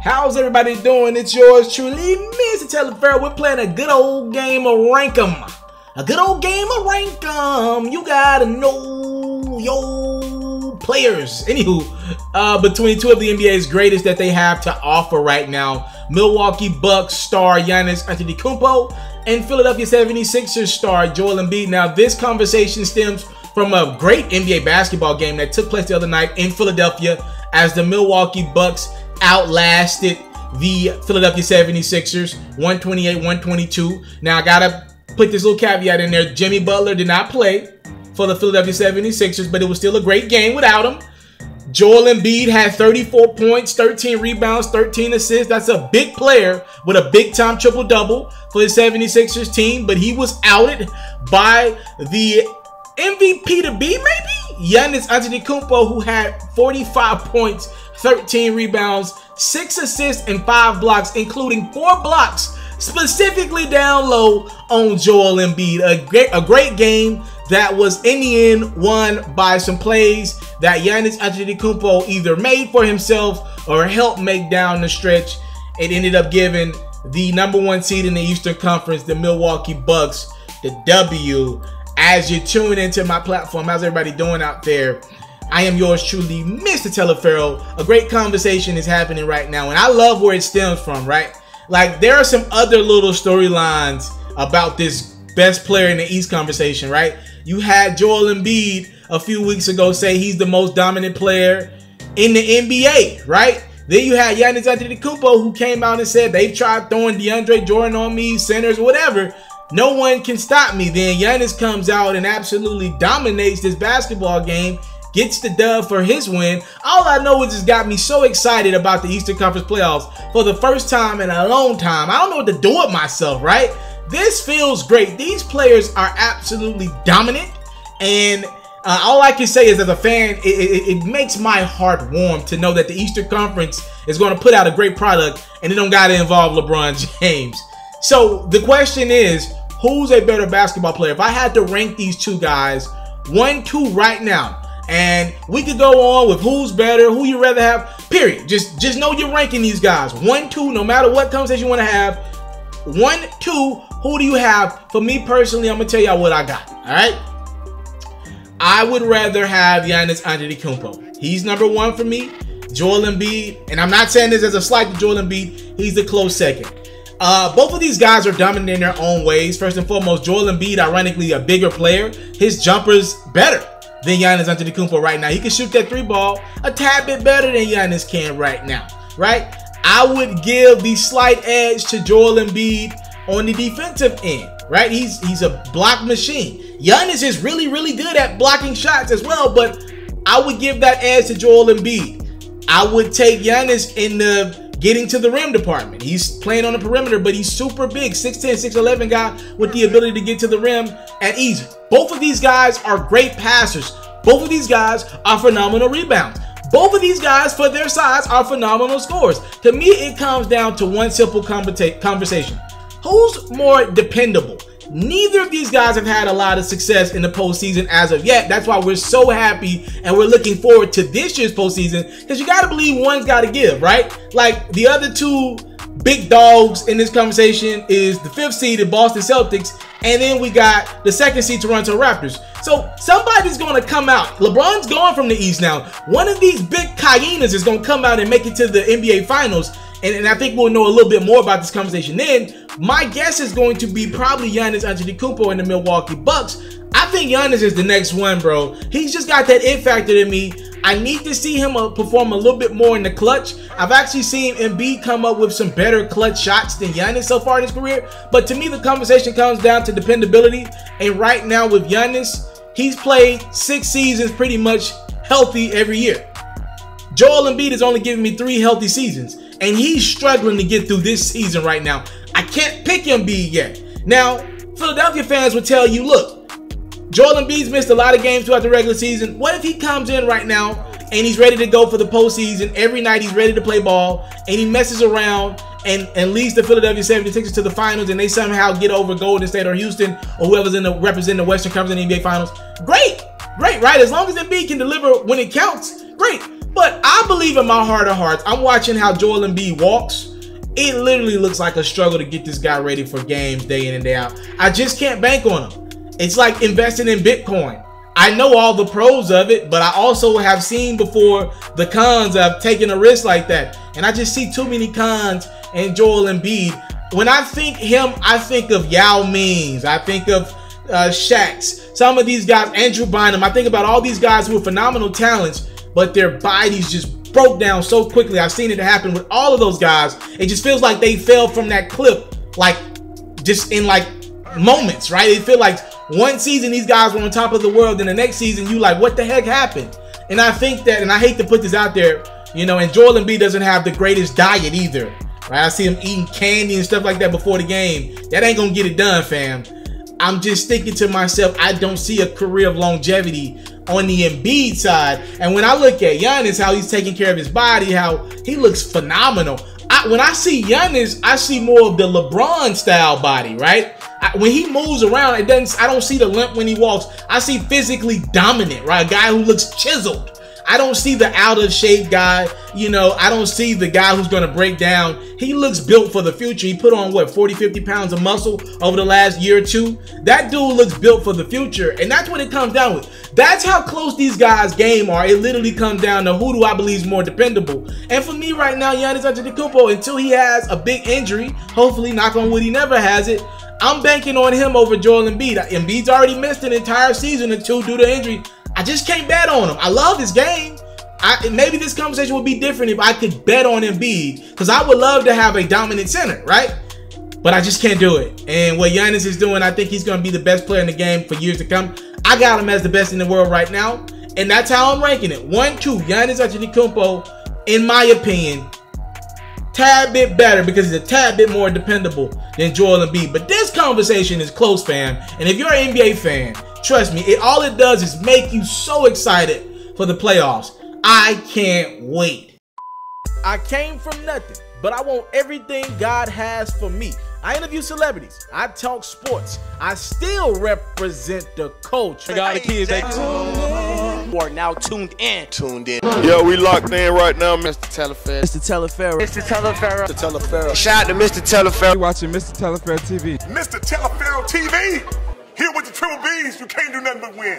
How's everybody doing? It's yours truly, Mr.Taliaferro. We're playing a good old game of Rank'em. A good old game of Rank'em. You gotta know your players. Anywho, between two of the NBA's greatest that they have to offer right now, Milwaukee Bucks star Giannis Antetokounmpo and Philadelphia 76ers star Joel Embiid. Now, this conversation stems from a great NBA basketball game that took place the other night in Philadelphia as the Milwaukee Bucks outlasted the Philadelphia 76ers 128-122. Now, I gotta put this little caveat in there. Jimmy Butler did not play for the Philadelphia 76ers, but it was still a great game without him. Joel Embiid had 34 points, 13 rebounds, 13 assists. That's a big player with a big-time triple-double for the 76ers team, but he was outed by the MVP to be, maybe? Giannis Antetokounmpo, who had 45 points, 13 rebounds, 6 assists, and 5 blocks, including 4 blocks specifically down low on Joel Embiid. A great game that was in the end won by some plays that Giannis Antetokounmpo either made for himself or helped make down the stretch. It ended up giving the #1 seed in the Eastern Conference, the Milwaukee Bucks, the W. As you tune into my platform, how's everybody doing out there? I am yours truly, Mr. Taliaferro. A great conversation is happening right now, and I love where it stems from, right? Like, there are some other little storylines about this best player in the East conversation, right? You had Joel Embiid a few weeks ago say he's the most dominant player in the NBA, right? Then you had Giannis Antetokounmpo, who came out and said they've tried throwing DeAndre Jordan on me, centers, whatever. No one can stop me. Then Giannis comes out and absolutely dominates this basketball game, gets the dub for his win. All I know is it's got me so excited about the Eastern Conference playoffs for the first time in a long time. I don't know what to do with myself, right? This feels great. These players are absolutely dominant, and all I can say is, as a fan, it makes my heart warm to know that the Eastern Conference is going to put out a great product, and it don't got to involve LeBron James. So the question is, who's a better basketball player? If I had to rank these two guys, 1-2 right now, and we could go on with who's better, who you rather have, period. Just know you're ranking these guys. 1-2, no matter what conversation you want to have. 1-2, who do you have? For me personally, I'm going to tell y'all what I got, all right? I would rather have Giannis Antetokounmpo. He's #1 for me. Joel Embiid, and I'm not saying this as a slight to Joel Embiid, he's the close second. Both of these guys are dominant in their own ways. First and foremost, Joel Embiid, ironically, a bigger player. His jumper's better than Giannis Antetokounmpo right now. He can shoot that 3 ball a tad bit better than Giannis can right now, right? I would give the slight edge to Joel Embiid on the defensive end, right? He's a block machine. Giannis is really, really good at blocking shots as well, but I would give that edge to Joel Embiid. I would take Giannis in the getting to the rim department. He's playing on the perimeter, but he's super big, 6'10", 6'11" guy with the ability to get to the rim at ease. Both of these guys are great passers. Both of these guys are phenomenal rebounds. Both of these guys, for their size, are phenomenal scorers. To me, it comes down to one simple conversation. Who's more dependable? Neither of these guys have had a lot of success in the postseason as of yet. That's why we're so happy and we're looking forward to this year's postseason, because you got to believe one's got to give, right? Like, the other two big dogs in this conversation is the 5th seed, the Boston Celtics, and then we got the 2nd seed, Toronto Raptors. So somebody's going to come out. LeBron's gone from the East now. One of these big hyenas is going to come out and make it to the NBA Finals. And I think we'll know a little bit more about this conversation then. My guess is going to be probably Giannis Antetokounmpo and the Milwaukee Bucks. I think Giannis is the next one, bro. He's just got that it factor in me. I need to see him perform a little bit more in the clutch. I've actually seen Embiid come up with some better clutch shots than Giannis so far in his career. But to me, the conversation comes down to dependability. And right now with Giannis, he's played 6 seasons pretty much healthy every year. Joel Embiid has only given me 3 healthy seasons, and he's struggling to get through this season right now. I can't pick Embiid yet. Now, Philadelphia fans would tell you, look, Joel Embiid's missed a lot of games throughout the regular season. What if he comes in right now and he's ready to go for the postseason? Every night he's ready to play ball, and he messes around and leads the Philadelphia 76ers to the finals, and they somehow get over Golden State or Houston or whoever's representing the Western Conference in the NBA Finals. Great, right? As long as Embiid can deliver when it counts, great. But I believe in my heart of hearts, I'm watching how Joel Embiid walks. It literally looks like a struggle to get this guy ready for games day in and day out. I just can't bank on him. It's like investing in Bitcoin. I know all the pros of it, but I also have seen before the cons of taking a risk like that. And I just see too many cons in Joel Embiid. When I think him, I think of Yao Mings. I think of Shaqs. Some of these guys, Andrew Bynum. I think about all these guys who are phenomenal talents, but their bodies just broke down so quickly. I've seen it happen with all of those guys. It just feels like they fell from that cliff, like just in like moments, right? It feels like one season these guys were on top of the world, and the next season you like, what the heck happened? And I think that, and I hate to put this out there, you know, and Joel Embiid doesn't have the greatest diet either, right? I see him eating candy and stuff like that before the game. That ain't gonna get it done, fam. I'm just thinking to myself, I don't see a career of longevity on the Embiid side. And when I look at Giannis, how he's taking care of his body, how he looks phenomenal. When I see Giannis, I see more of the LeBron style body, right? When he moves around, I don't see the limp when he walks. I see physically dominant, right? A guy who looks chiseled. I don't see the out of shape guy. You know, I don't see the guy who's going to break down. He looks built for the future. He put on what, 40, 50 pounds of muscle over the last year or two. That dude looks built for the future. And that's what it comes down with. That's how close these guys' game are. It literally comes down to who do I believe is more dependable. And for me right now, Giannis Antetokounmpo, until he has a big injury, hopefully, knock on wood, he never has it, I'm banking on him over Joel Embiid. Embiid's already missed an entire season or two due to injury. I just can't bet on him. I love his game. Maybe this conversation would be different if I could bet on Embiid, because I would love to have a dominant center, right? But I just can't do it. And what Giannis is doing, I think he's going to be the best player in the game for years to come. I got him as the best in the world right now, and that's how I'm ranking it. 1, 2, Giannis Antetokounmpo, in my opinion, tad bit better because he's a tad bit more dependable than Joel Embiid. But this conversation is close, fam. And if you're an NBA fan, trust me, all it does is make you so excited for the playoffs. I can't wait. I came from nothing, but I want everything God has for me. I interview celebrities. I talk sports. I still represent the culture. I got the kids. You are now tuned in. Yeah, we locked in right now, Mr.Taliaferro. Mr.Taliaferro. Mr. Taliaferro. Shout out to Mr. Taliaferro. You're watching Mr.Taliaferro TV. Mr. Taliaferro TV. Here with the triple B's, you can't do nothing but win.